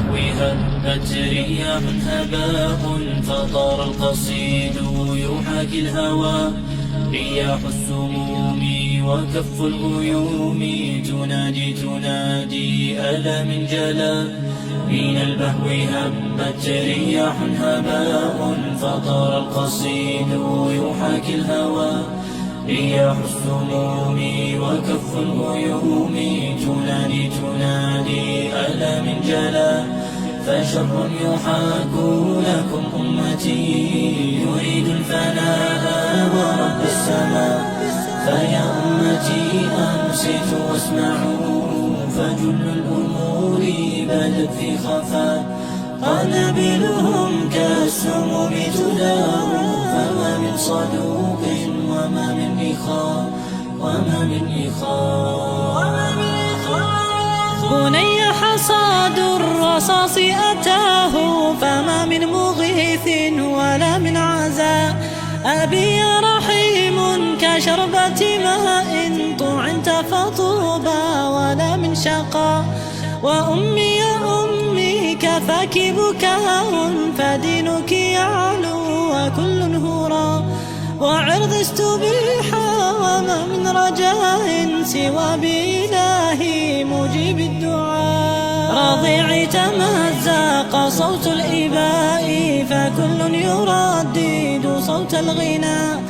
البهو هبت رياح هباء فطار القصيد يحاكي الهوى. رياح السموم وكف الغيوم تنادي ألا من جلا. من البهو هبت رياح هباء فطار القصيد يحاكي الهوى. رياح السموم وكف الغيوم تنادي ألا من جلا. فشر يحاك لكم أمتي يريد الفناء ورب السماء. فيا أمتي أنصتوا واسمعوا فجل الأمور بدت في خفاء. قنابلهم كالسموم تدار فما من صدوق وما من إخاء. بني حصاد الرصاص أتاه فما من مغيث ولا من عزاء. أبي يا رحيم كشربة ماء طعنت فطوبى ولا من شقاء. وأمي يا أمي كفاك بكاء فدينك يعلو وكل هراء. وعرض استبيحا وما من رجاء سوى بإلهي مجيب الدعاء. رضيعي تمزق صوت الإباء فكل يردد صوت الغناء.